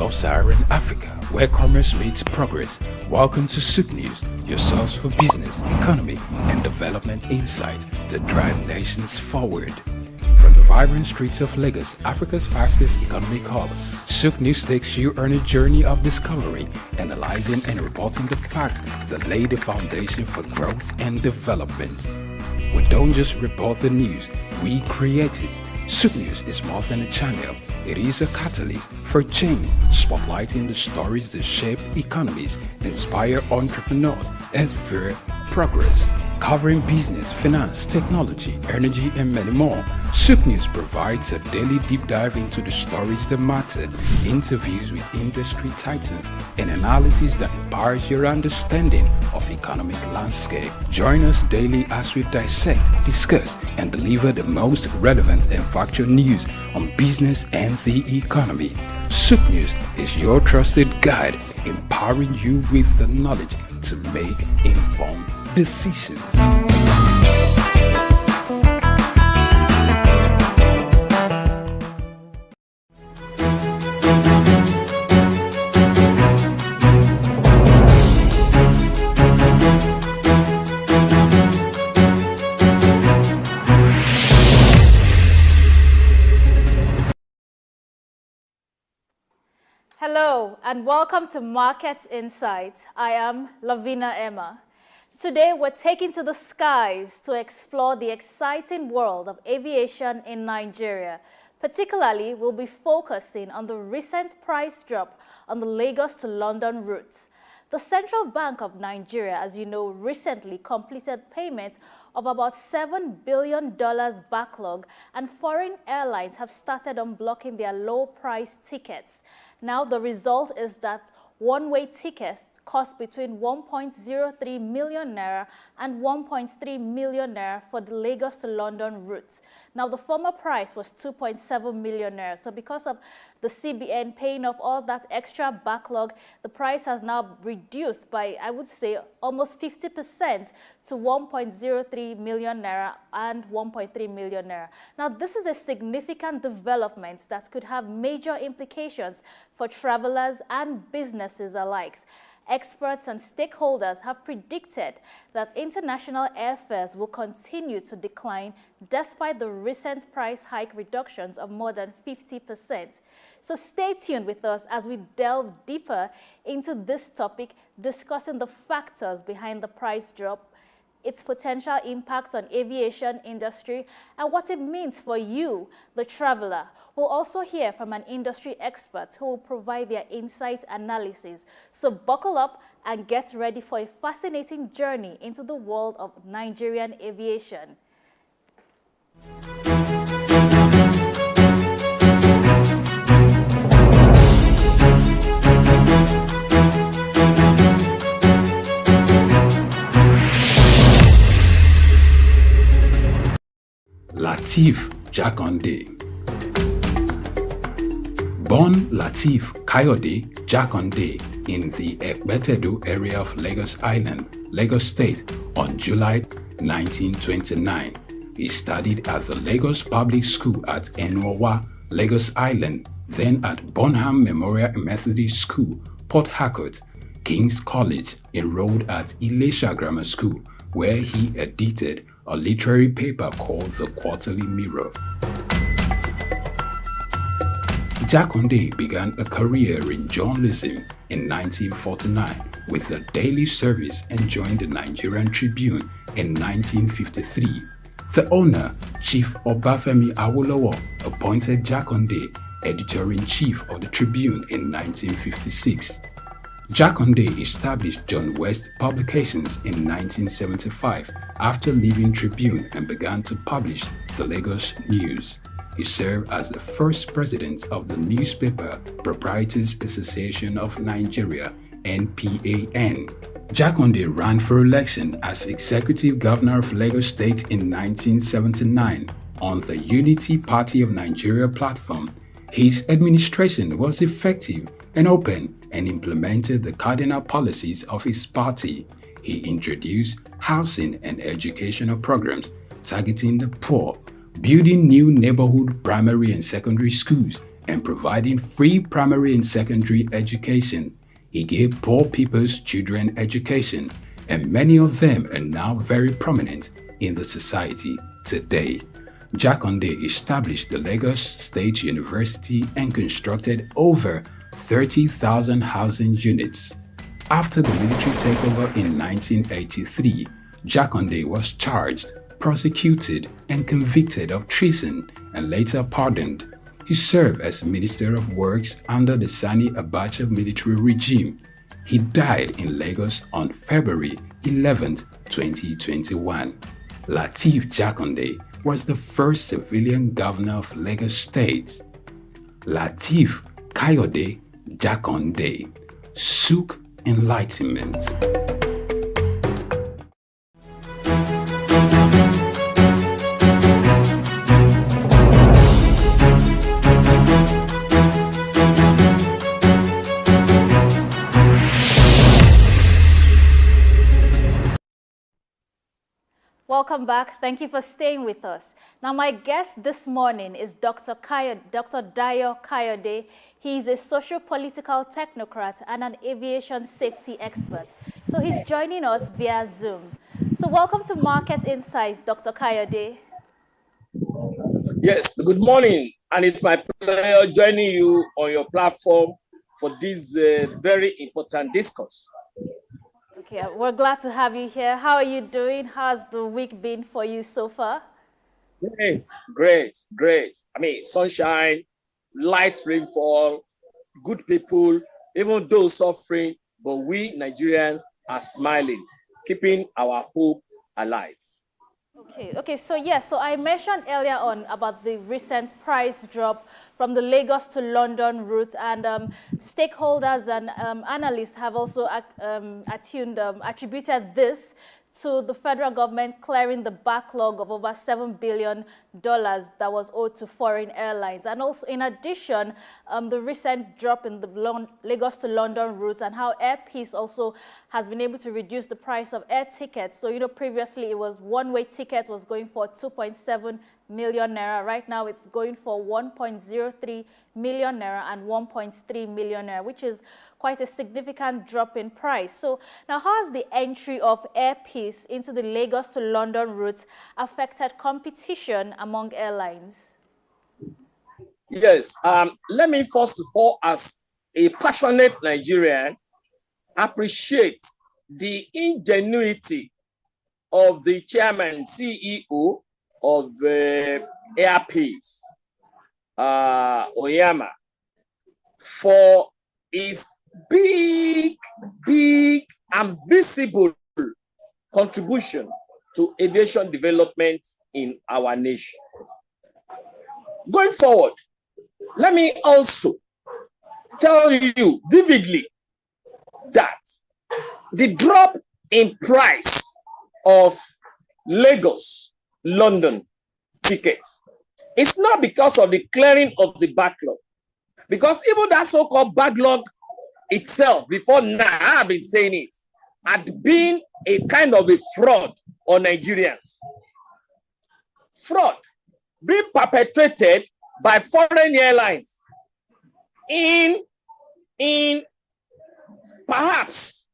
Sub-Saharan Africa, where commerce meets progress. Welcome to SOUQ News, your source for business, economy, and development insight that drive nations forward. From the vibrant streets of Lagos, Africa's fastest economic hub, SOUQ News takes you on a journey of discovery, analyzing and reporting the facts that lay the foundation for growth and development. We don't just report the news, we create it. SOUQ News is more than a channel. It is a catalyst for change, spotlighting the stories that shape economies, inspire entrepreneurs, and fuel progress. Covering business, finance, technology, energy, and many more, SOUQ News provides a daily deep dive into the stories that matter, interviews with industry titans, and analysis that empowers your understanding of economic landscape. Join us daily as we dissect, discuss, and deliver the most relevant and factual news on business and the economy. SOUQ News is your trusted guide, empowering you with the knowledge to make informed decisions. Hello and welcome to Market Insights. I am Lavina Emma. Today we're taking to the skies to explore the exciting world of aviation in Nigeria. Particularly, we'll be focusing on the recent price drop on the Lagos to London route. The Central Bank of Nigeria, as you know, recently completed payments of about $7 billion backlog, and foreign airlines have started unblocking their low-price tickets. Now the result is that one-way tickets cost between 1.03 million naira and 1.3 million naira for the Lagos to London route. Now the former price was 2.7 million naira. So because of the CBN paying off all that extra backlog, the price has now reduced by, I would say, almost 50% to 1.03 million naira and 1.3 million naira. Now this is a significant development that could have major implications for travelers and businesses alike. Experts and stakeholders have predicted that international airfares will continue to decline despite the recent price hike reductions of more than 50%. So stay tuned with us as we delve deeper into this topic, discussing the factors behind the price drop, its potential impacts on aviation industry, and what it means for you, the traveler. We'll also hear from an industry expert who will provide their insight analysis. So buckle up and get ready for a fascinating journey into the world of Nigerian aviation. Lateef Jakande. Born Lateef Kayode Jakande in the Ekpetedo area of Lagos Island, Lagos State, on July 1929. He studied at the Lagos Public School at Enowa, Lagos Island, then at Bonham Memorial Methodist School, Port Harcourt, King's College, enrolled at Ilesha Grammar School, where he edited a literary paper called The Quarterly Mirror. Jakande began a career in journalism in 1949 with a daily service and joined the Nigerian Tribune in 1953. The owner, Chief Obafemi Awolowo, appointed Jakande editor-in-chief of the Tribune in 1956. Jakande established John West Publications in 1975 after leaving Tribune and began to publish the Lagos News. He served as the first president of the Newspaper Proprietors Association of Nigeria, NPAN. Jakande ran for election as executive governor of Lagos State in 1979 on the Unity Party of Nigeria platform. His administration was effective and open and implemented the cardinal policies of his party. He introduced housing and educational programs targeting the poor, building new neighborhood primary and secondary schools, and providing free primary and secondary education. He gave poor people's children education, and many of them are now very prominent in the society today. Jakande established the Lagos State University and constructed over 30,000 housing units. After the military takeover in 1983, Jakande was charged, prosecuted, and convicted of treason and later pardoned. He served as Minister of Works under the Sani Abacha military regime. He died in Lagos on February 11, 2021. Lateef Jakande was the first civilian governor of Lagos State. Lateef Kayode Jakande, SOUQ Enlightenment. Welcome back. Thank you for staying with us. Now, my guest this morning is Dr. Dayo Kayode. He is a socio-political technocrat and an aviation safety expert. So he's joining us via Zoom. So welcome to Market Insights, Dr. Kayode. Yes, good morning. And it's my pleasure joining you on your platform for this very important discourse. Okay, we're glad to have you here. How are you doing? How's the week been for you so far? Great. I mean, sunshine, light rainfall, good people, even those suffering, but we Nigerians are smiling, keeping our hope alive. Okay, so I mentioned earlier on about the recent price drop from the Lagos to London route, and stakeholders and analysts have also attributed this to the federal government clearing the backlog of over $7 billion that was owed to foreign airlines. And also, in addition, the recent drop in the Lagos to London routes and how Air Peace also has been able to reduce the price of air tickets. So, previously it was one-way ticket was going for 2.7 million naira. Right now it's going for 1.03 million naira and 1.3 million naira, which is quite a significant drop in price. So now, how has the entry of Air Peace into the Lagos to London route affected competition among airlines? Yes, let me first of all, as a passionate Nigerian, appreciate the ingenuity of the chairman, CEO of Air Peace, Oyama, for his big and visible contribution to aviation development in our nation. Going forward, let me also tell you vividly that the drop in price of Lagos-London tickets is not because of the clearing of the backlog. Because even that so-called backlog itself, before now, I've been saying it, had been a kind of a fraud on Nigerians. Fraud being perpetrated by foreign airlines in perhaps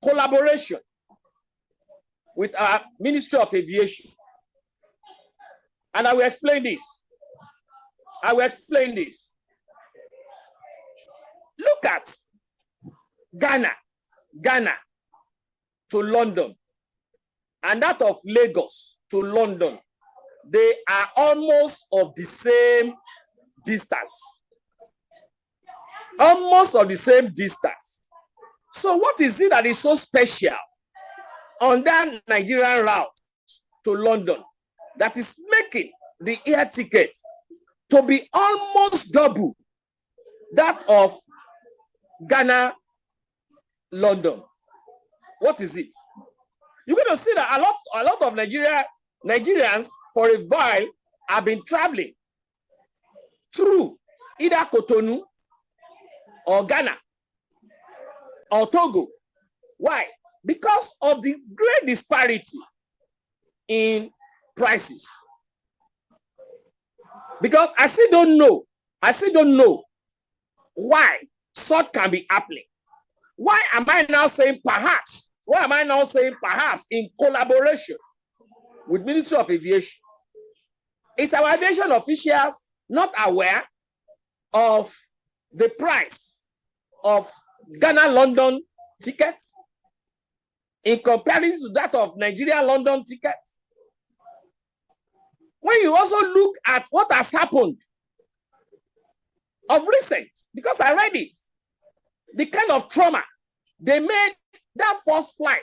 collaboration with our Ministry of Aviation. And I will explain this. Look at Ghana to London, and that of Lagos to London. They are almost of the same distance. So what is it that is so special on that Nigerian route to London that is making the air ticket to be almost double that of Ghana, London? What is it? You're going to see that a lot of Nigerians for a while have been traveling through either Cotonou or Ghana or Togo. Why? Because of the great disparity in prices. Because I still don't know. I still don't know why SOUQ can be happening. Why am I now saying perhaps? Why am I now saying perhaps in collaboration with Ministry of Aviation? Is our aviation officials not aware of the price of Ghana-London ticket in comparison to that of Nigeria-London ticket? When you also look at what has happened of recent, because I read it, the kind of trauma they made that first flight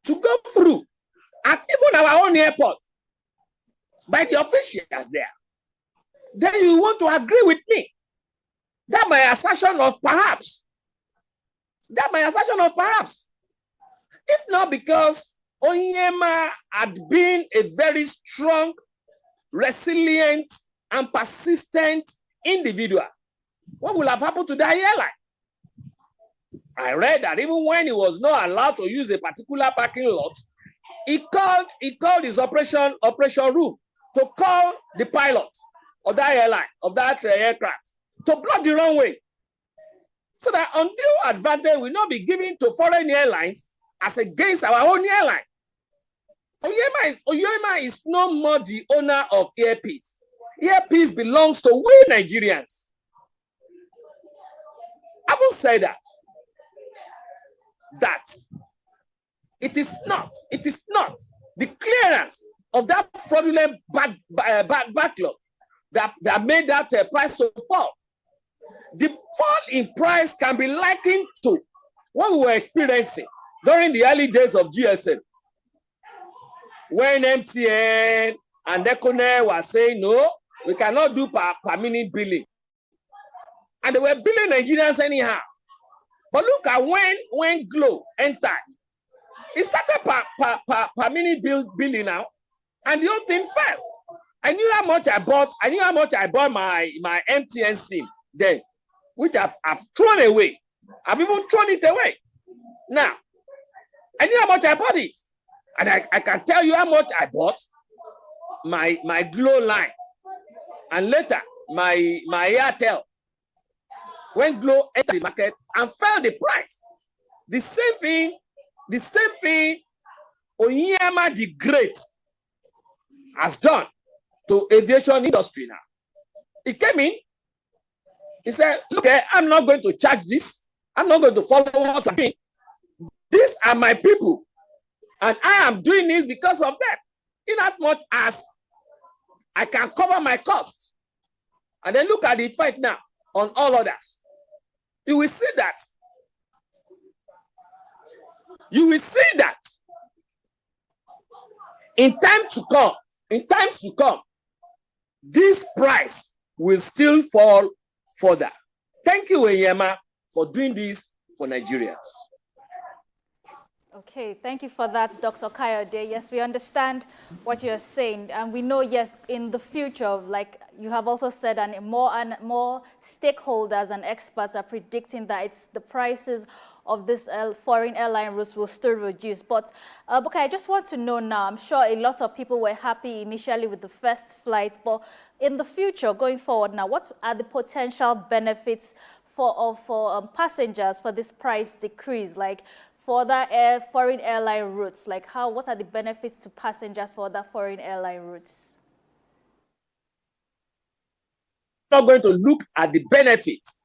to go through at even our own airport by the officials there, then you want to agree with me that my assertion of perhaps, if not because Onyema had been a very strong, resilient, and persistent individual, what will have happened to that airline? I read that even when he was not allowed to use a particular parking lot, he called his operation room to call the pilot of that airline, of that aircraft, to block the runway, so that undue advantage will not be given to foreign airlines as against our own airline. Oyema is no more the owner of Airpeace. Airpeace belongs to we Nigerians. I will say that it is not the clearance of that fraudulent backlog that made that price so fall. The fall in price can be likened to what we were experiencing during the early days of GSM, when MTN and Ekone were saying, no, we cannot do per minute billing. And they were billing Nigerians anyhow. But look at when Glo entered. It started per minute billing now, and the whole thing fell. I knew how much I bought. I knew how much I bought my MTN SIM then, which I've thrown away. I've even thrown it away. Now, I knew how much I bought it. And I can tell you how much I bought my Glo line. And later, my Airtel. When Glo entered the market and fell the price. The same thing Onyema the Great has done to aviation industry now. He came in, he said, look, I'm not going to charge this. I'm not going to follow what I'm doing. These are my people. And I am doing this because of them. In as much as I can cover my cost. And then look at the effect now on all others. You will see that. You will see that in times to come, this price will still fall further. Thank you, Onyema, for doing this for Nigerians. Okay, thank you for that, Dr. Kayode. Yes, we understand what you're saying, and we know, yes, in the future, like you have also said, and more stakeholders and experts are predicting that the prices of this foreign airline routes will still reduce. But okay, I just want to know now, I'm sure a lot of people were happy initially with the first flight, but in the future, going forward now, what are the potential benefits for passengers for this price decrease? Like, for the foreign airline routes, like what are the benefits to passengers for the foreign airline routes? Not going to look at the benefits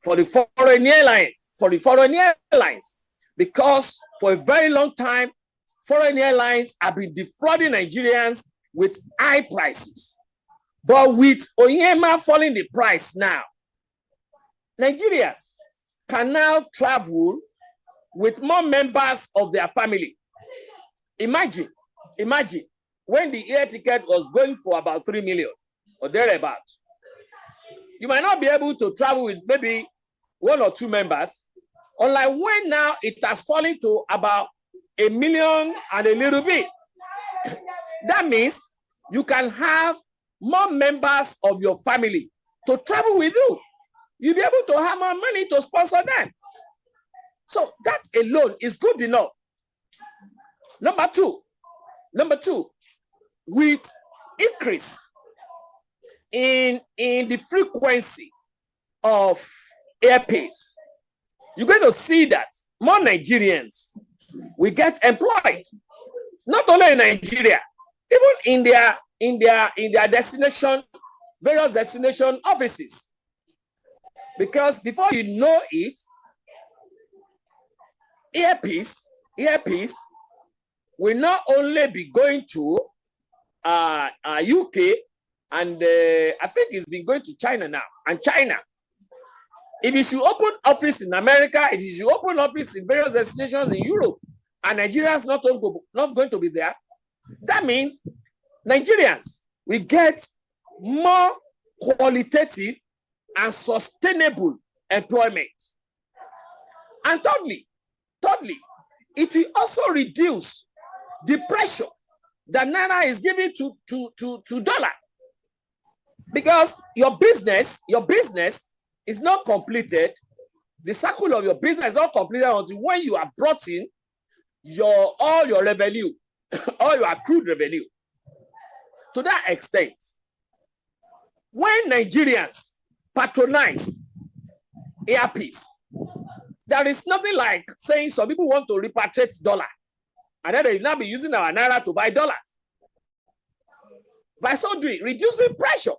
for the foreign airlines, because for a very long time, foreign airlines have been defrauding Nigerians with high prices. But with Onyema falling the price now, Nigerians can now travel with more members of their family. Imagine when the air ticket was going for about 3 million or thereabout. You might not be able to travel with maybe 1 or 2 members, unlike when now it has fallen to about 1 million and a little bit. That means you can have more members of your family to travel with you. You'll be able to have more money to sponsor them. So that alone is good enough. Number two, with increase in the frequency of airpace, you're going to see that more Nigerians will get employed. Not only in Nigeria, even in their destination, various destination offices. Because before you know it, earpiece will not only be going to UK, and I think it's been going to China now, and China. If you should open office in America, if you should open office in various destinations in Europe, and Nigerians not going to be there, that means Nigerians will get more qualitative and sustainable employment. And thirdly, it will also reduce the pressure that Naira is giving to dollar. Because your business is not completed, the cycle of your business is not completed until when you are brought in all your revenue, all your accrued revenue. To that extent, when Nigerians patronize earpiece, there is nothing like saying some people want to repatriate dollar, and then they will now be using our Naira to buy dollars. By so doing, reducing pressure.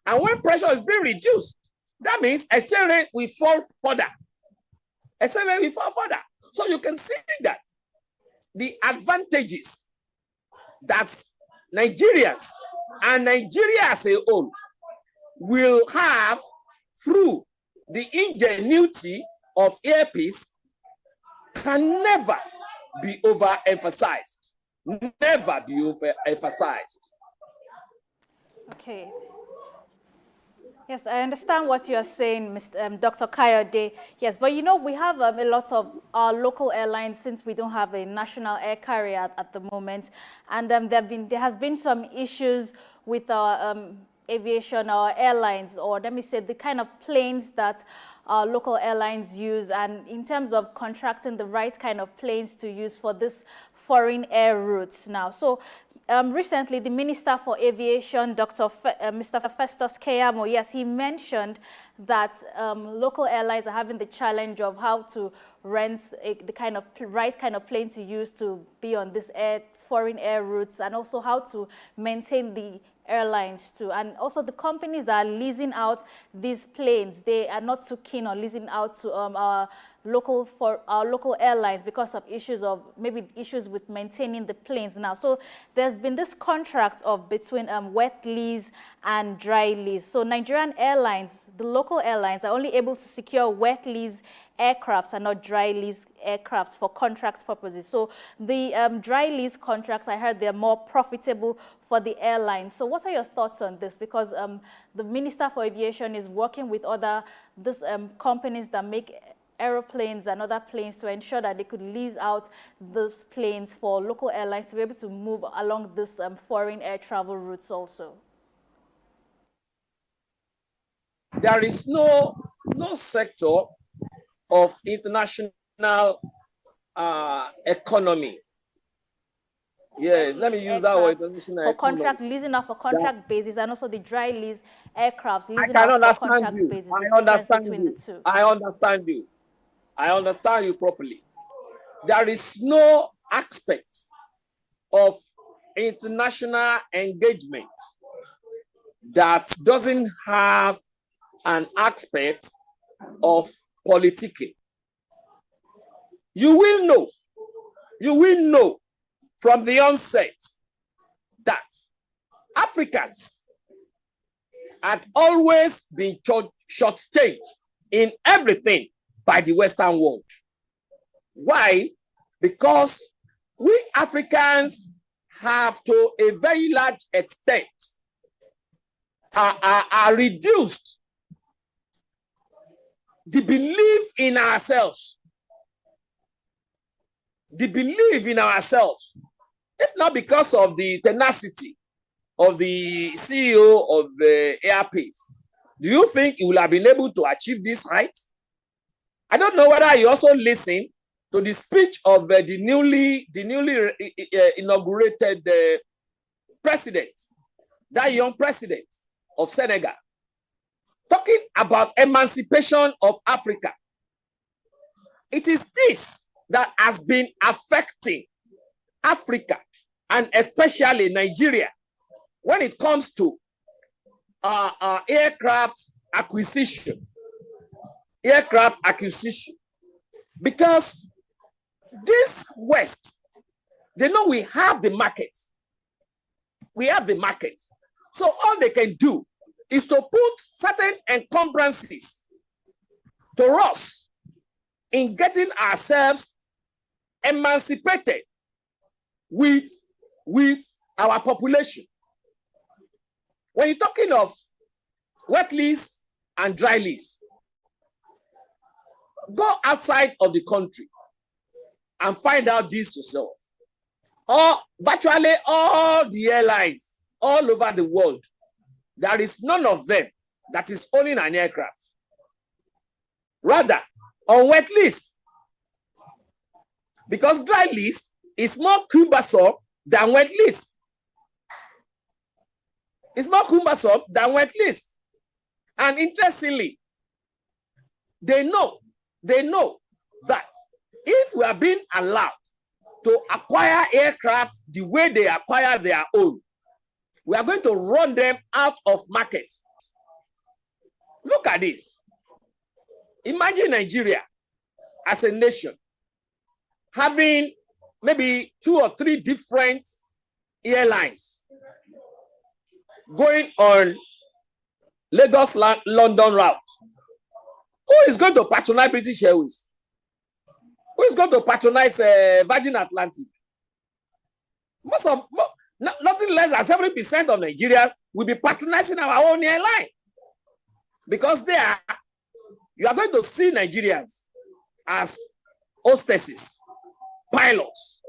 And when pressure is being reduced, that means exchange rate will fall further. Exchange rate will fall further. So you can see that the advantages that Nigerians and Nigeria as a whole will have through the ingenuity of earpiece can never be overemphasized. Never be overemphasized. Okay. Yes, I understand what you are saying, Mr. Dr. Kayode. Yes, but you know, we have a lot of our local airlines since we don't have a national air carrier at the moment. And there has been some issues with our aviation, our airlines, or let me say the kind of planes that our local airlines use, and in terms of contracting the right kind of planes to use for this foreign air routes now. So recently, the Minister for Aviation, Mr. Festus Keyamo, yes, he mentioned that local airlines are having the challenge of how to rent the right kind of plane to use to be on this foreign air routes, and also how to maintain the airlines too. And also the companies that are leasing out these planes, they are not too keen on leasing out to our local airlines because of issues with maintaining the planes now. So there's been this contract between wet lease and dry lease. So Nigerian airlines, the local airlines, are only able to secure wet lease aircrafts and not dry lease aircrafts for contracts purposes. So the dry lease contracts, I heard they're more profitable for the airlines. So what are your thoughts on this? Because the Minister for Aviation is working with other companies that make aeroplanes and other planes to ensure that they could lease out those planes for local airlines to be able to move along this foreign air travel routes also. There is no sector of international economy. Yes, let me use that word. For contract leasing out for contract basis, and also the dry lease aircrafts leasing out for contract basis. I understand you. I understand you properly. There is no aspect of international engagement that doesn't have an aspect of politicking. You will know from the onset that Africans had always been shortchanged in everything by the Western world. Why? Because we Africans have, to a very large extent, are reduced the belief in ourselves. The belief in ourselves, if not because of the tenacity of the CEO of the Airpace, do you think he will have been able to achieve this height? I don't know whether you also listen to the speech of the newly inaugurated president, that young president. of Senegal, talking about emancipation of Africa. It is this that has been affecting Africa and especially Nigeria when it comes to aircraft acquisition. Because this West, they know we have the market. So all they can do is to put certain encumbrances to us in getting ourselves emancipated with our population. When you're talking of wet lease and dry lease, go outside of the country and find out this yourself. Or virtually all the airlines all over the world, there is none of them that is owning an aircraft. Rather, on wet lease. Because dry lease is more cumbersome than wet lease. It's more cumbersome than wet lease. And interestingly, they know that if we are being allowed to acquire aircraft the way they acquire their own, we are going to run them out of markets. Look at this. Imagine Nigeria as a nation having maybe 2 or 3 different airlines going on Lagos-London route. Who is going to patronize British Airways? Who is going to patronize Virgin Atlantic? Nothing less than 70% of Nigerians will be patronizing our own airline. Because there, you are going to see Nigerians as hostesses, pilots.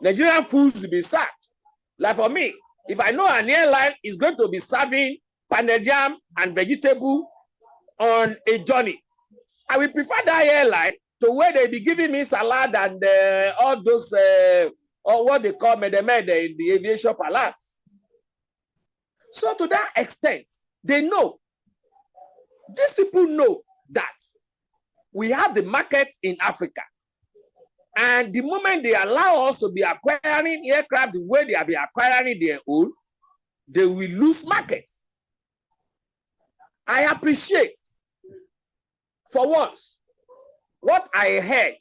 Nigerian foods will be sacked. Like for me, if I know an airline is going to be serving pounded yam and vegetable on a journey, I will prefer that airline to where they be giving me salad and all those, or what they call mede in the aviation palace. So to that extent, they know, these people know that we have the market in Africa. And the moment they allow us to be acquiring aircraft the way they have been acquiring their own, they will lose markets. I appreciate, for once, what I heard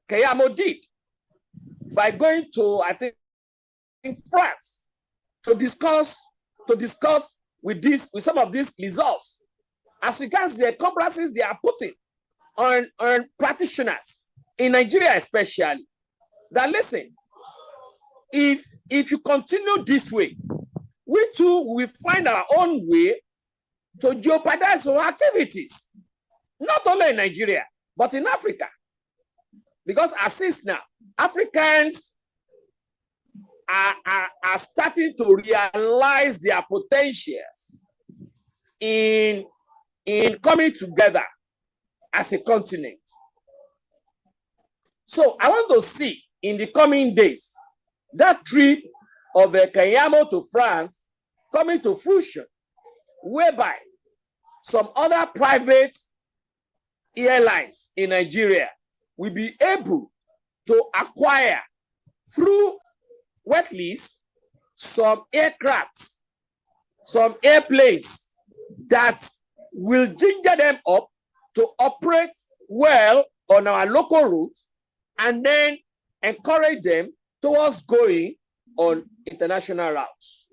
Kayamo did by going to, I think, in France to discuss with some of these results as regards the encumbrances they are putting on practitioners in Nigeria especially. That listen, if you continue this way, we too will find our own way to jeopardize our activities, not only in Nigeria, but in Africa. Because as is now, Africans are starting to realize their potentials in coming together as a continent. So I want to see in the coming days that trip of Kayamo to France coming to fruition, whereby some other private airlines in Nigeria will be able to acquire through wet lease some aircrafts, some airplanes that will ginger them up to operate well on our local routes and then encourage them towards going on international routes.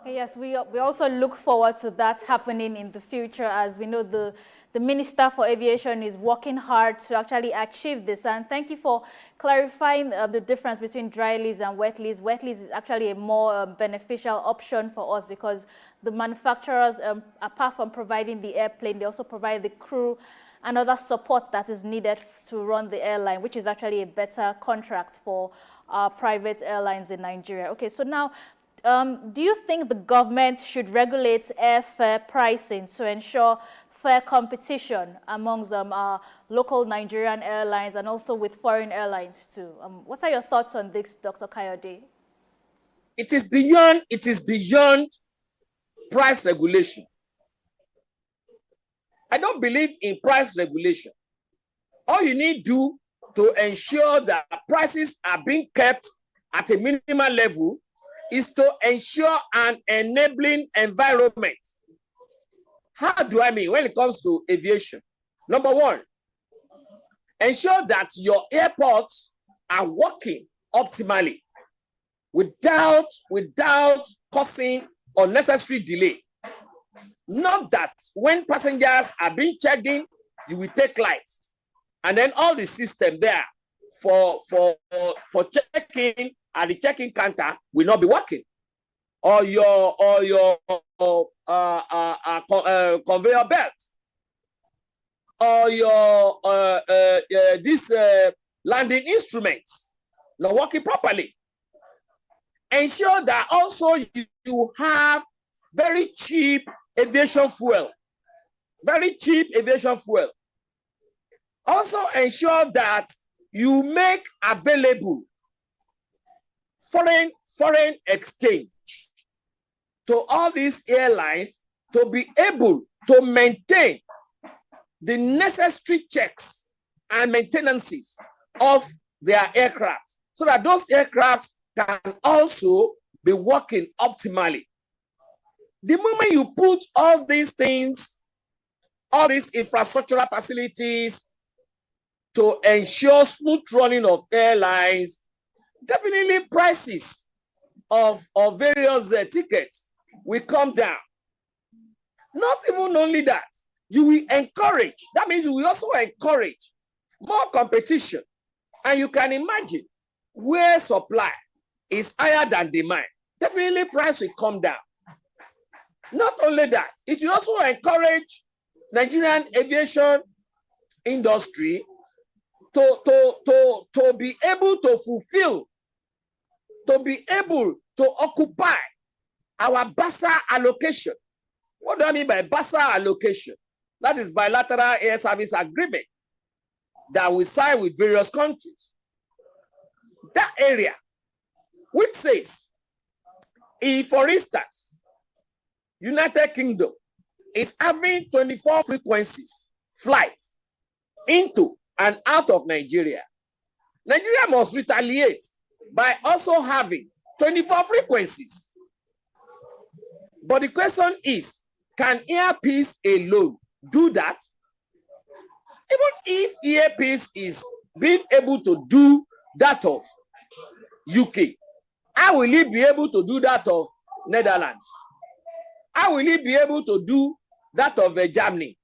Yes, we also look forward to that happening in the future, as we know the Minister for Aviation is working hard to actually achieve this. And thank you for clarifying the difference between dry lease and wet lease. Wet lease is actually a more beneficial option for us because the manufacturers, apart from providing the airplane, they also provide the crew and other support that is needed to run the airline, which is actually a better contract for private airlines in Nigeria. Okay, so now, do you think the government should regulate airfare pricing to ensure fair competition amongst local Nigerian airlines and also with foreign airlines too? What are your thoughts on this, Dr. Kayode? it is beyond price regulation. I don't believe in price regulation. All you need to do to ensure that prices are being kept at a minimal level is to ensure an enabling environment. How do I mean when it comes to aviation? Number one, ensure that your airports are working optimally without causing unnecessary delay. Not that when passengers are being checked in, you will take lights, and then all the system there for checking at the check-in counter will not be working, or your conveyor belt, or your landing instruments not working properly. Ensure that also you have very cheap aviation fuel. Very cheap aviation fuel. Also ensure that you make available foreign exchange to all these airlines to be able to maintain the necessary checks and maintenances of their aircraft, so that those aircrafts can also be working optimally. The moment you put all these things, all these infrastructural facilities to ensure smooth running of airlines, definitely prices of various tickets will come down. Not even only that, you will encourage, that means you will also encourage more competition. And you can imagine where supply is higher than demand, definitely price will come down. Not only that, it will also encourage Nigerian aviation industry to be able to fulfill, to be able to occupy our BASA allocation. What do I mean by BASA allocation? That is bilateral air service agreement that we sign with various countries. That area, which says, if, for instance, United Kingdom is having 24 frequencies flights into and out of Nigeria, Nigeria must retaliate by also having 24 frequencies. But the question is, can earpiece alone do that? Even if earpiece is being able to do that of UK, how will he be able to do that of Netherlands? How will he be able to do that of Germany?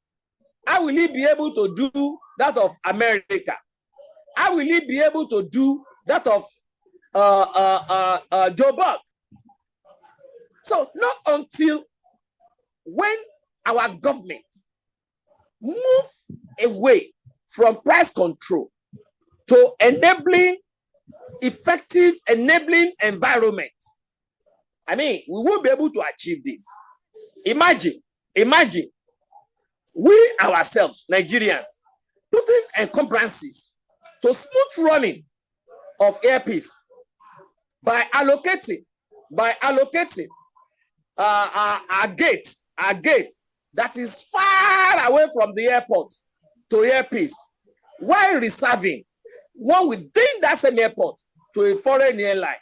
How will he be able to do that of America? How will he be able to do that of Joburg? So not until when our government move away from price control to enabling effective enabling environment, I mean, we won't be able to achieve this. Imagine we ourselves, Nigerians, putting encumbrances to smooth running of airpiece by allocating our gates that is far away from the airport to airpiece, while reserving one within that same airport to a foreign airline.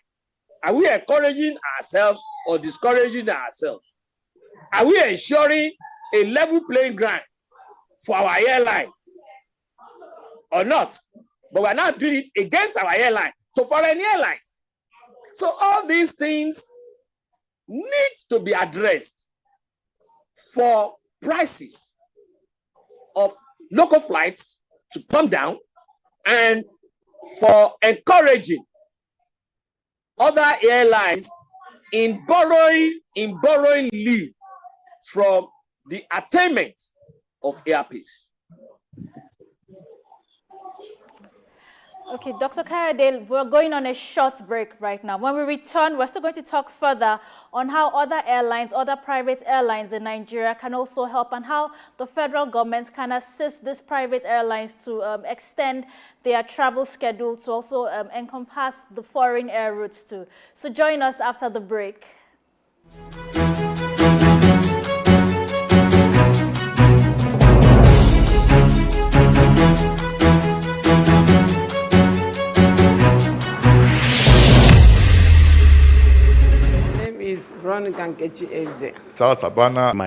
Are we encouraging ourselves or discouraging ourselves? Are we ensuring a level playing ground for our airline or not? But we're not doing it against our airline to foreign airlines. So all these things need to be addressed for prices of local flights to come down, and for encouraging other airlines in borrowing leave from the attainment of airpiece. Okay, Dr. Kayode, we're going on a short break right now. When we return, we're still going to talk further on how other airlines, other private airlines in Nigeria can also help and how the federal government can assist these private airlines to extend their travel schedule to also encompass the foreign air routes too. So join us after the break. My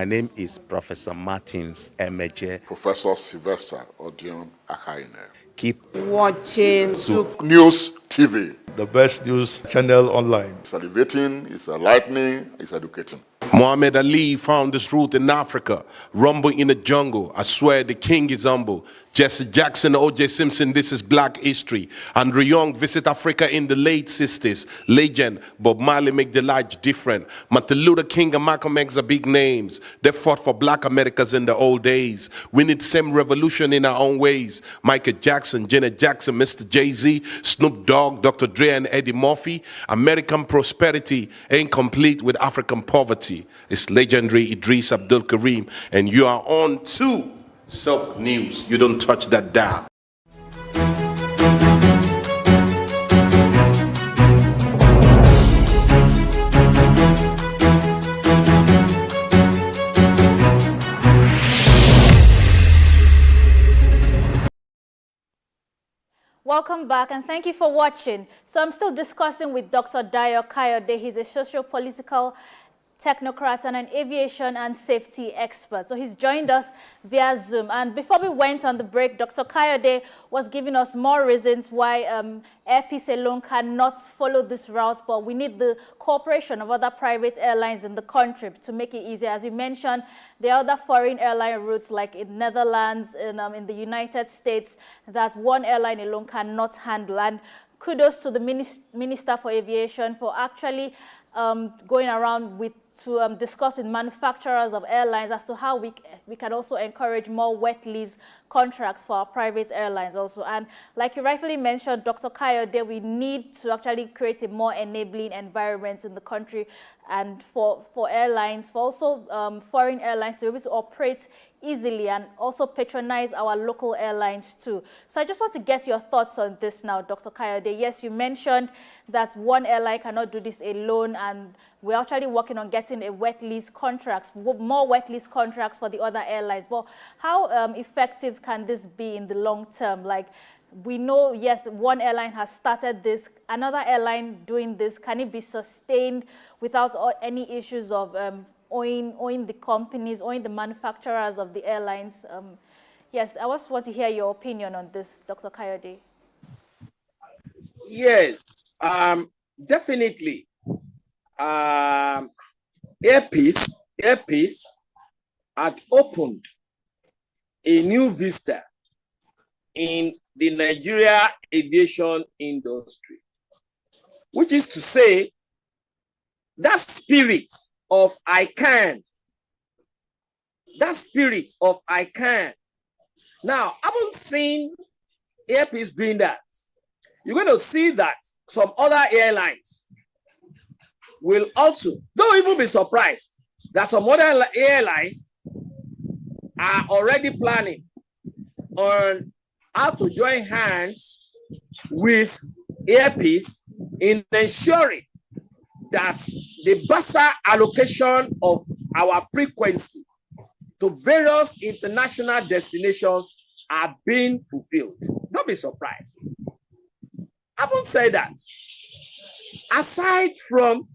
name is Professor Martins Emeje. Professor Sylvester Odion Akaine. Keep watching SOUQ News TV. The best news channel online. It's elevating, it's enlightening, it's educating. Muhammad Ali found this route in Africa. Rumble in the jungle. I swear the king is humble. Jesse Jackson, O.J. Simpson, this is black history. Andrew Young visit Africa in the late 60s. Legend, Bob Marley make the life different. Martin Luther King and Malcolm X are big names. They fought for black Americans in the old days. We need the same revolution in our own ways. Michael Jackson, Janet Jackson, Mr. Jay-Z, Snoop Dogg, Dr. Dre and Eddie Murphy. American prosperity ain't complete with African poverty. It's legendary Idris Abdul Karim, and you are on to SOUQ News. You don't touch that dial. Welcome back and thank you for watching. So I'm still discussing with Dr. Dayo Kayode. He's a socio-political technocrat and an aviation and safety expert. So he's joined us via Zoom. And before we went on the break, Dr. Kayode was giving us more reasons why Airpeace alone cannot follow this route, but we need the cooperation of other private airlines in the country to make it easier. As you mentioned, there are other foreign airline routes like in Netherlands, in the United States, that one airline alone cannot handle. And kudos to the Minister for Aviation for actually going around to discuss with manufacturers of airlines as to how we can also encourage more wet lease contracts for our private airlines also. And like you rightfully mentioned, Dr. Kayode, we need to actually create a more enabling environment in the country and for airlines, for also foreign airlines to be able to operate easily and also patronize our local airlines too. So I just want to get your thoughts on this now, Dr. Kayode. Yes, you mentioned that one airline cannot do this alone, and we're actually working on getting a wet lease contracts, more wet lease contracts for the other airlines. But how effective can this be in the long term? Like, we know, yes, one airline has started this, another airline doing this. Can it be sustained without any issues of owing the companies, owing the manufacturers of the airlines? Yes, I just want to hear your opinion on this, Dr. Kayode. Yes, definitely. Airpeace had opened a new vista in the Nigeria aviation industry, which is to say that spirit of I can. Now, I haven't seen Airpeace doing that. You're going to see that some other airlines will also, don't even be surprised that some other airlines are already planning on how to join hands with Airpeace in ensuring that the basal allocation of our frequency to various international destinations are being fulfilled. Don't be surprised. I haven't said that. Aside from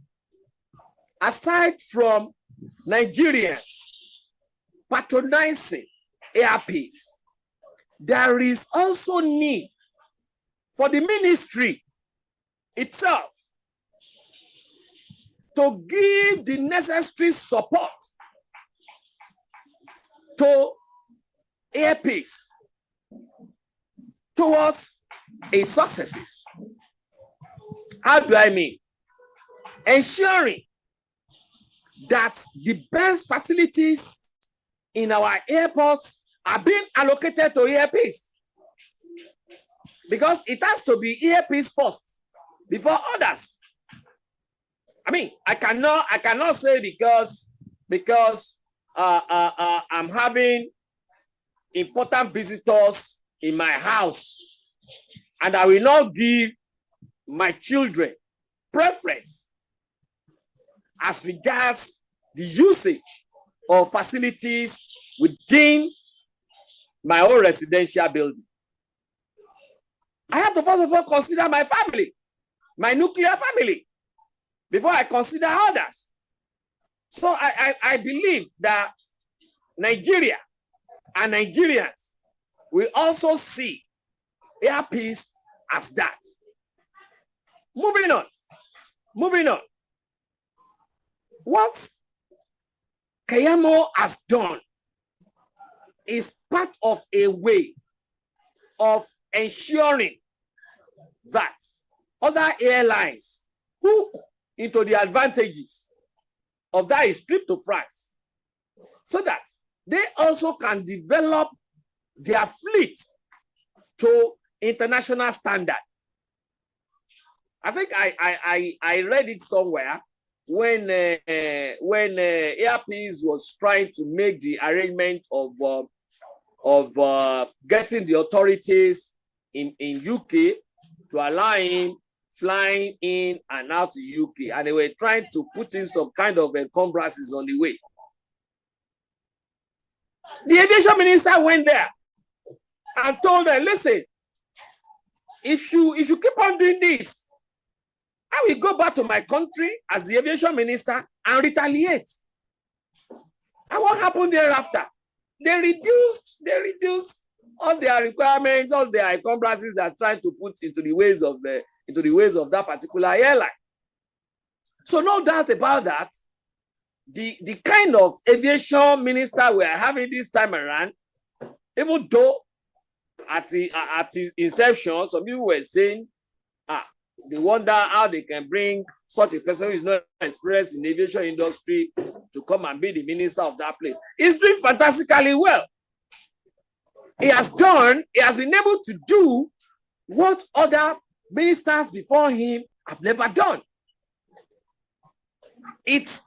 Nigerians patronizing Airpeace, there is also need for the ministry itself to give the necessary support to Airpeace towards its successes. How do I mean? Ensuring that the best facilities in our airports are being allocated to Airpeace. because it has to be earpiece first before others. I mean, I cannot say because I'm having important visitors in my house, and I will not give my children preference as regards the usage of facilities within my own residential building. I have to first of all consider my family, my nuclear family, before I consider others. So I believe that Nigeria and Nigerians will also see earpiece as that. Moving on. What Kayamo has done is part of a way of ensuring that other airlines hook into the advantages of that trip to France, so that they also can develop their fleet to international standard. I think I read it somewhere when Airpeace was trying to make the arrangement of getting the authorities in UK to allow him flying in and out to UK, and they were trying to put in some kind of encumbrances on the way. The aviation minister went there and told them, listen, if you keep on doing this, I will go back to my country as the aviation minister and retaliate. And what happened thereafter? They reduced all their requirements, all their encumbrances they are trying to put into the ways of that particular airline. So no doubt about that, the kind of aviation minister we are having this time around, even though at its inception, some people were saying, they wonder how they can bring such a person who is not experienced in the aviation industry to come and be the minister of that place. He's doing fantastically well. He has been able to do what other ministers before him have never done. It's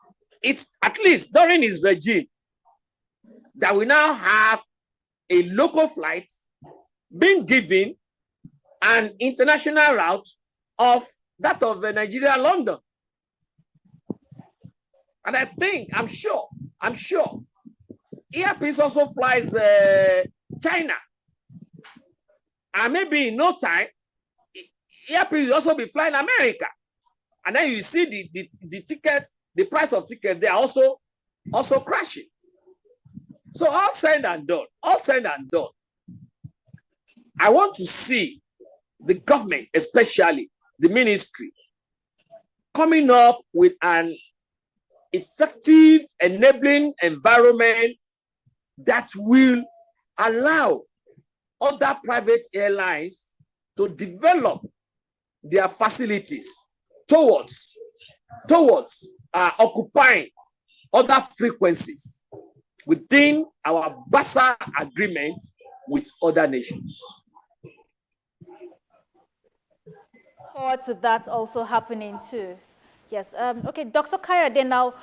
at least during his regime that we now have a local flight being given an international route of that of Nigeria, London. And I'm sure, Airpeace also flies China. And maybe in no time, Airpeace will also be flying America. And then you see the ticket, the price of ticket, they are also crashing. So all said and done, I want to see the government, especially the ministry, coming up with an effective enabling environment that will allow other private airlines to develop their facilities towards occupying other frequencies within our BASA agreement with other nations. Forward to that also happening too. Yes. Okay, Dr. Kayode, now,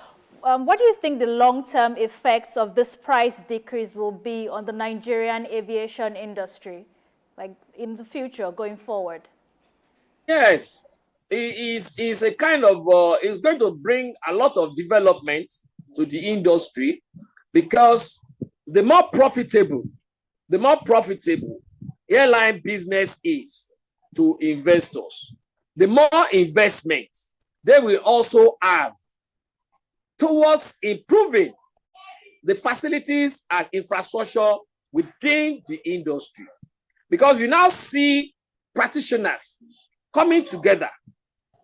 what do you think the long-term effects of this price decrease will be on the Nigerian aviation industry, like in the future going forward? Yes, it's a kind of it's going to bring a lot of development to the industry, because the more profitable airline business is to investors, the more investment they will also have towards improving the facilities and infrastructure within the industry. Because you now see practitioners coming together,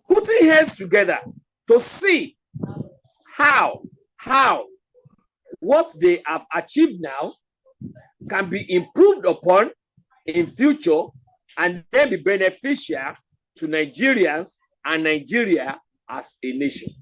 putting heads together to see how what they have achieved now can be improved upon in future, and then be beneficial to Nigerians and Nigeria as a nation.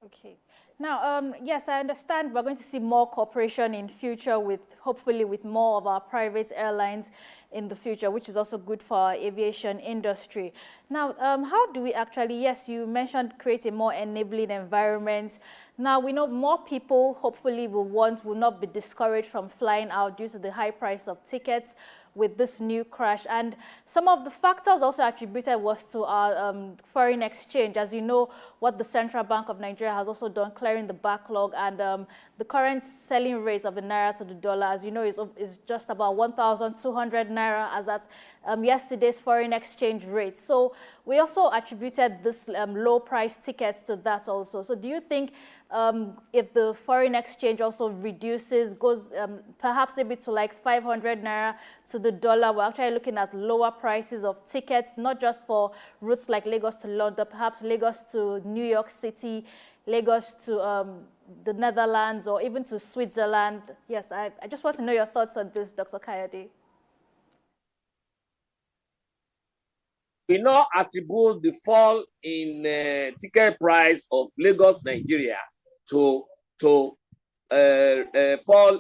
Okay. Now, yes, I understand we're going to see more cooperation in future with, hopefully, with more of our private airlines in the future, which is also good for our aviation industry. Now, how do we actually, yes, you mentioned create a more enabling environment. Now, we know more people, hopefully, will not be discouraged from flying out due to the high price of tickets with this new crash. And some of the factors also attributed was to our foreign exchange. As you know, what the Central Bank of Nigeria has also done, clearing the backlog, and the current selling rates of the naira to the dollar, as you know, is just about 1,200 naira as at yesterday's foreign exchange rate. So we also attributed this low price tickets to that also. So do you think if the foreign exchange also reduces, goes perhaps maybe to like 500 naira to the dollar, we're actually looking at lower prices of tickets, not just for routes like Lagos to London, perhaps Lagos to New York City, Lagos to the Netherlands, or even to Switzerland? Yes, I just want to know your thoughts on this, Dr. Kayode. We now attribute the fall in ticket price of Lagos, Nigeria, to fall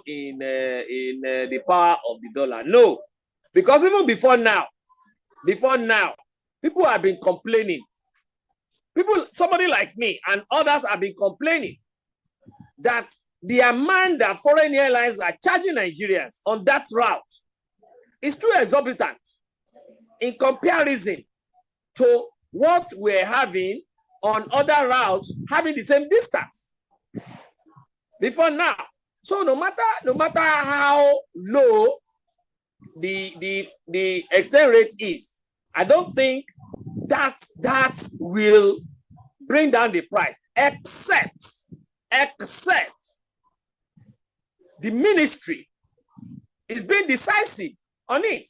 in the power of the dollar. No, because even before now, people have been complaining. Somebody like me and others have been complaining that the amount that foreign airlines are charging Nigerians on that route is too exorbitant in comparison to what we're having on other routes having the same distance before now. So no matter how low the exchange rate is, I don't think that will bring down the price, except the ministry is being decisive on it.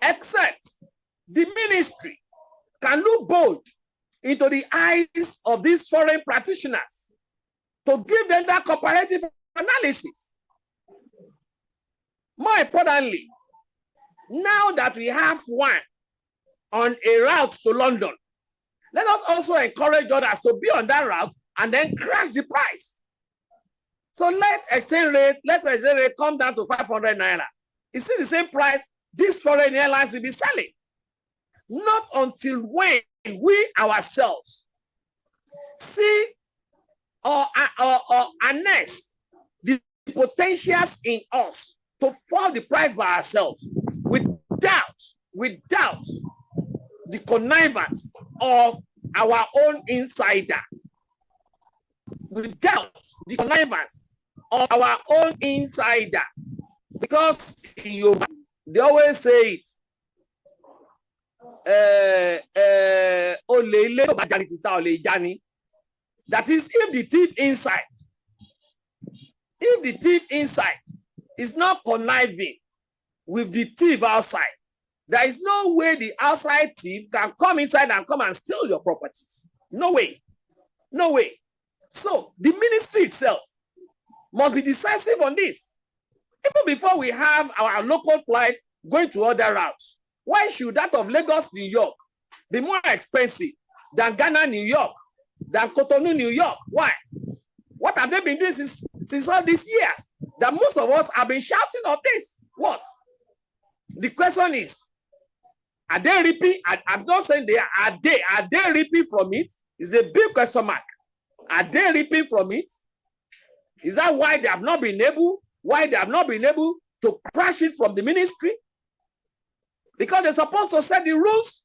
Except the ministry can look bold into the eyes of these foreign practitioners to give them that comparative analysis. More importantly, now that we have one on a route to London, let us also encourage others to be on that route and then crash the price. So let's exchange rate come down to 500 naira. It's still the same price these foreign airlines will be selling. Not until when we ourselves see or harness the potentials in us to fall the price by ourselves without the connivance of our own insider, because they always say it, that is, if the thief inside is not conniving with the thief outside, there is no way the outside thief can come inside and come and steal your properties. No way. So the ministry itself must be decisive on this. Even before we have our local flights going to other routes, why should that of Lagos, New York be more expensive than Ghana, New York, than Cotonou, New York? Why? What have they been doing since all these years that most of us have been shouting of this? What? The question is, are they reaping? I'm not saying they are they reaping from it? Is a big question mark. Are they reaping from it? Is that why they have not been able to crash it from the ministry? Because they're supposed to set the rules,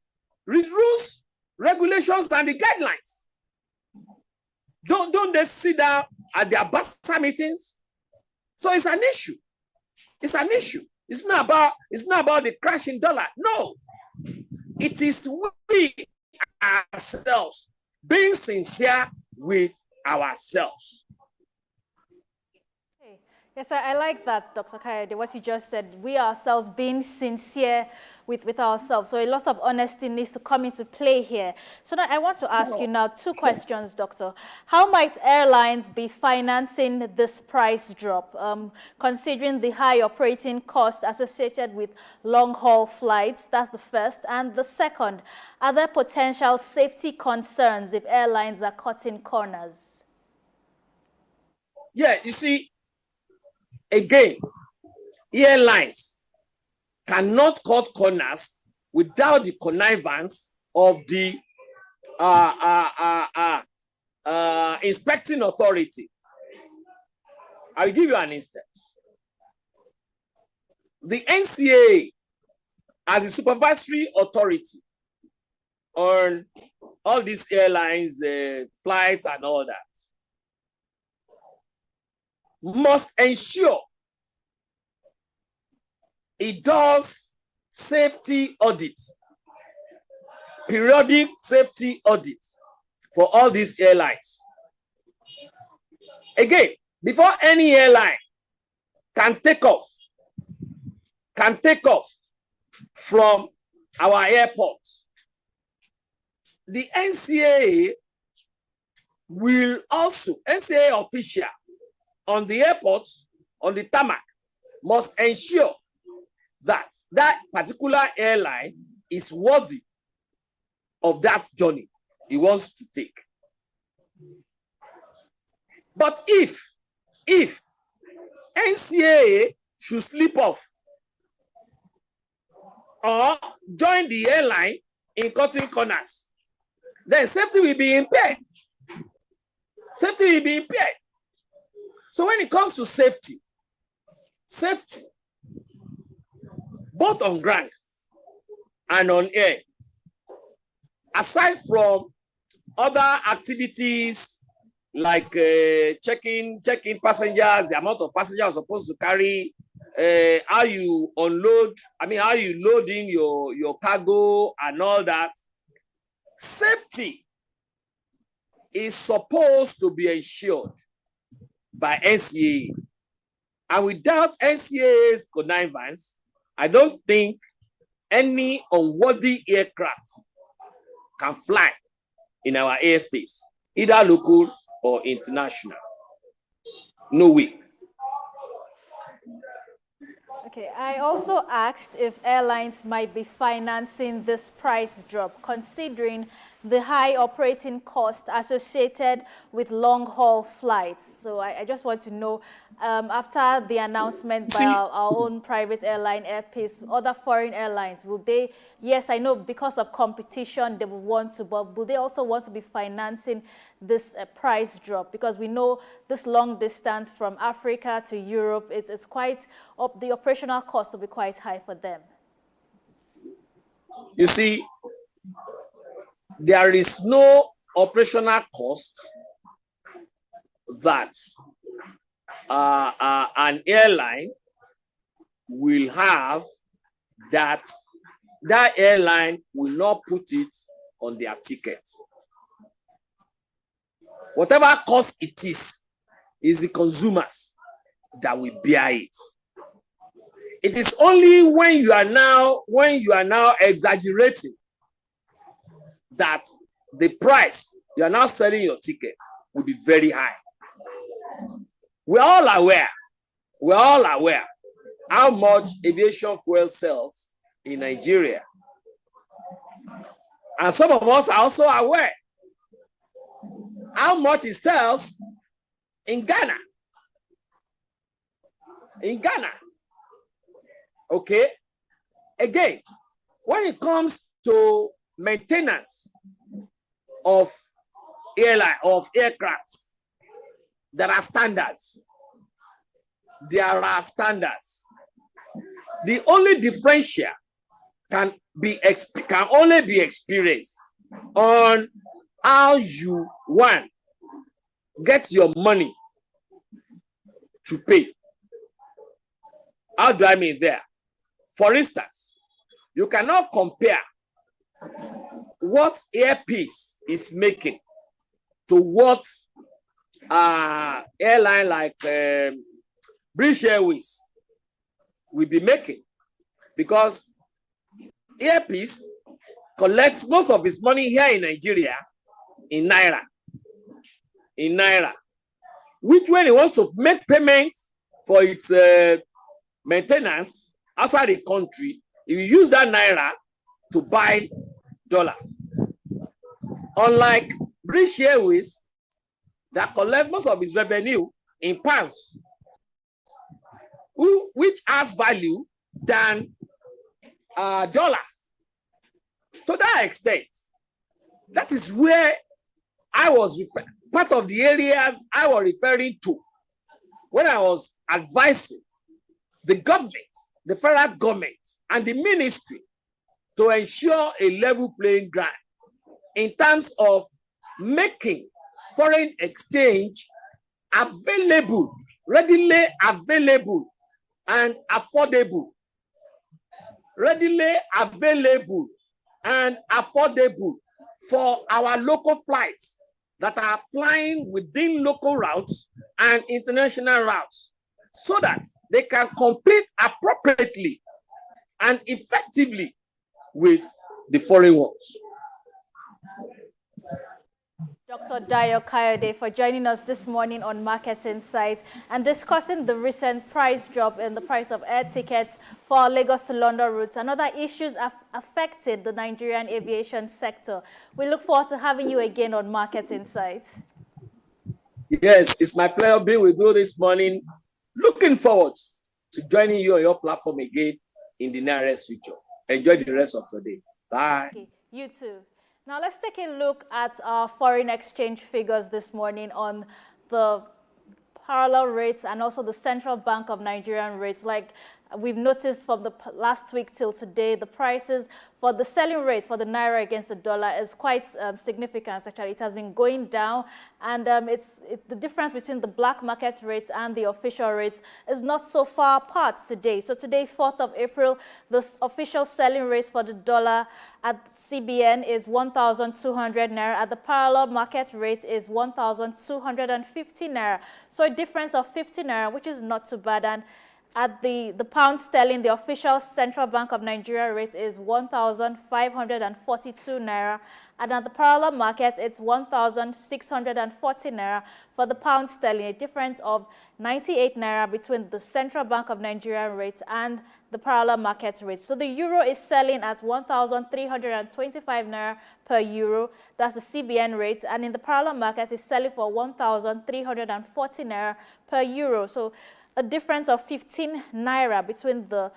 regulations, and the guidelines. Don't they sit down at their BASA meetings? So it's an issue. It's not about the crashing dollar. No. It is we ourselves being sincere with ourselves. Yes, I like that, Dr. Kayode, what you just said. We ourselves being sincere with ourselves. So a lot of honesty needs to come into play here. So now I want to ask you now two questions, Doctor. How might airlines be financing this price drop, considering the high operating cost associated with long-haul flights? That's the first. And the second, are there potential safety concerns if airlines are cutting corners? Yeah, you see, again, airlines cannot cut corners without the connivance of the inspecting authority. I'll give you an instance. The NCAA, as the supervisory authority on all these airlines, flights, and all that, must ensure it does safety audits, periodic safety audits for all these airlines. Again, before any airline can take off from our airport, the NCAA will also, NCAA official on the airports, on the tarmac, must ensure that that particular airline is worthy of that journey he wants to take. But if NCAA should slip off or join the airline in cutting corners, then safety will be impaired. Safety will be impaired. So when it comes to safety, both on ground and on air, aside from other activities like checking passengers, the amount of passengers you're supposed to carry, how you unload, how you load in your cargo and all that, safety is supposed to be ensured by NCAA. And without NCAA's connivance, I don't think any unworthy aircraft can fly in our airspace, either local or international. No way. Okay, I also asked if airlines might be financing this price drop, considering the high operating cost associated with long-haul flights. So I just want to know, after the announcement by our own private airline, Airpeace, other foreign airlines, will they, yes, I know because of competition they will want to, but will they also want to be financing this price drop? Because we know this long distance from Africa to Europe, it's quite, the operational cost will be quite high for them. You see, there is no operational cost that an airline will have that airline will not put it on their ticket. Whatever cost it is the consumers that will bear it. It is only when you are now exaggerating that the price you are now selling your ticket will be very high. We're all aware how much aviation fuel sells in Nigeria. And some of us are also aware how much it sells in Ghana. Okay? Again, when it comes to maintenance of aircrafts, there are standards. The only differential can only be experienced on how you get your money to pay. How do I mean there? For instance, you cannot compare what Airpeace is making to what airline like British Airways will be making, because Airpeace collects most of its money here in Nigeria in naira. Which, when it wants to make payment for its maintenance outside the country, it will use that naira to buy dollar. Unlike British Airways that collects most of its revenue in pounds, which has value than dollars. To that extent, that is where I was part of the areas I was referring to when I was advising the government, the federal government, and the ministry to ensure a level playing ground in terms of making foreign exchange available, readily available, and affordable. Readily available and affordable for our local flights that are flying within local routes and international routes, so that they can compete appropriately and effectively with the foreign ones. Dr. Dayo Kayode for joining us this morning on Market Insights and discussing the recent price drop in the price of air tickets for Lagos to London routes and other issues affecting the Nigerian aviation sector. We look forward to having you again on Market Insights. Yes, it's my pleasure being with you this morning. Looking forward to joining you on your platform again in the nearest future. Enjoy the rest of your day. Bye. Okay, you too. Now let's take a look at our foreign exchange figures this morning on the parallel rates and also the Central Bank of Nigerian rates. Like we've noticed from the last week till today, the prices for the selling rates for the Naira against the dollar is quite significant. Actually, it has been going down, and the difference between the black market rates and the official rates is not so far apart today. So today, 4th of April, the official selling rates for the dollar at CBN is 1,200 Naira. At the parallel market rate is 1,250 Naira. So a difference of 50 Naira, which is not too bad. And at the pound sterling, the official Central Bank of Nigeria rate is 1,542 Naira. And at the parallel market, it's 1,640 Naira for the pound sterling, a difference of 98 Naira between the Central Bank of Nigeria rate and the parallel market rate. So the euro is selling at 1,325 Naira per euro. That's the CBN rate. And in the parallel market, it's selling for 1,340 Naira per euro. So a difference of 15 Naira between the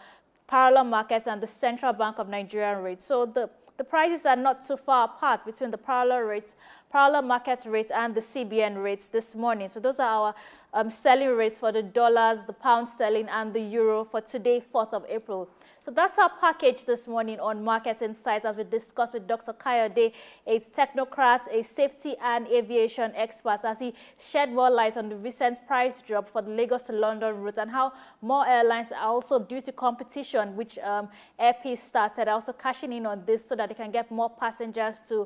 parallel markets and the Central Bank of Nigeria rate. So the prices are not too far apart between the parallel market rate and the CBN rates this morning. So those are our selling rates for the dollars, the pound sterling, and the euro for today, 4th of April. So that's our package this morning on Market Insights as we discuss with Dr. Kayode, a technocrat, a safety and aviation expert, as he shed more light on the recent price drop for the Lagos to London route and how more airlines are also, due to competition, which Airpeace started, also cashing in on this so that they can get more passengers to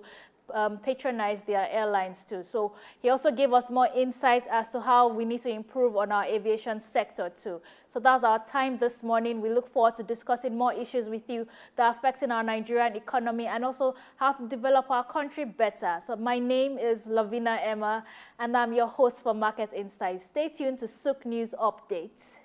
patronize their airlines too. So he also gave us more insights as to how we need to improve on our aviation sector too. So that's our time this morning. We look forward to discussing more issues with you that are affecting our Nigerian economy and also how to develop our country better. So my name is Lavina Emma, and I'm your host for Market Insights. Stay tuned to SOUQ News Updates.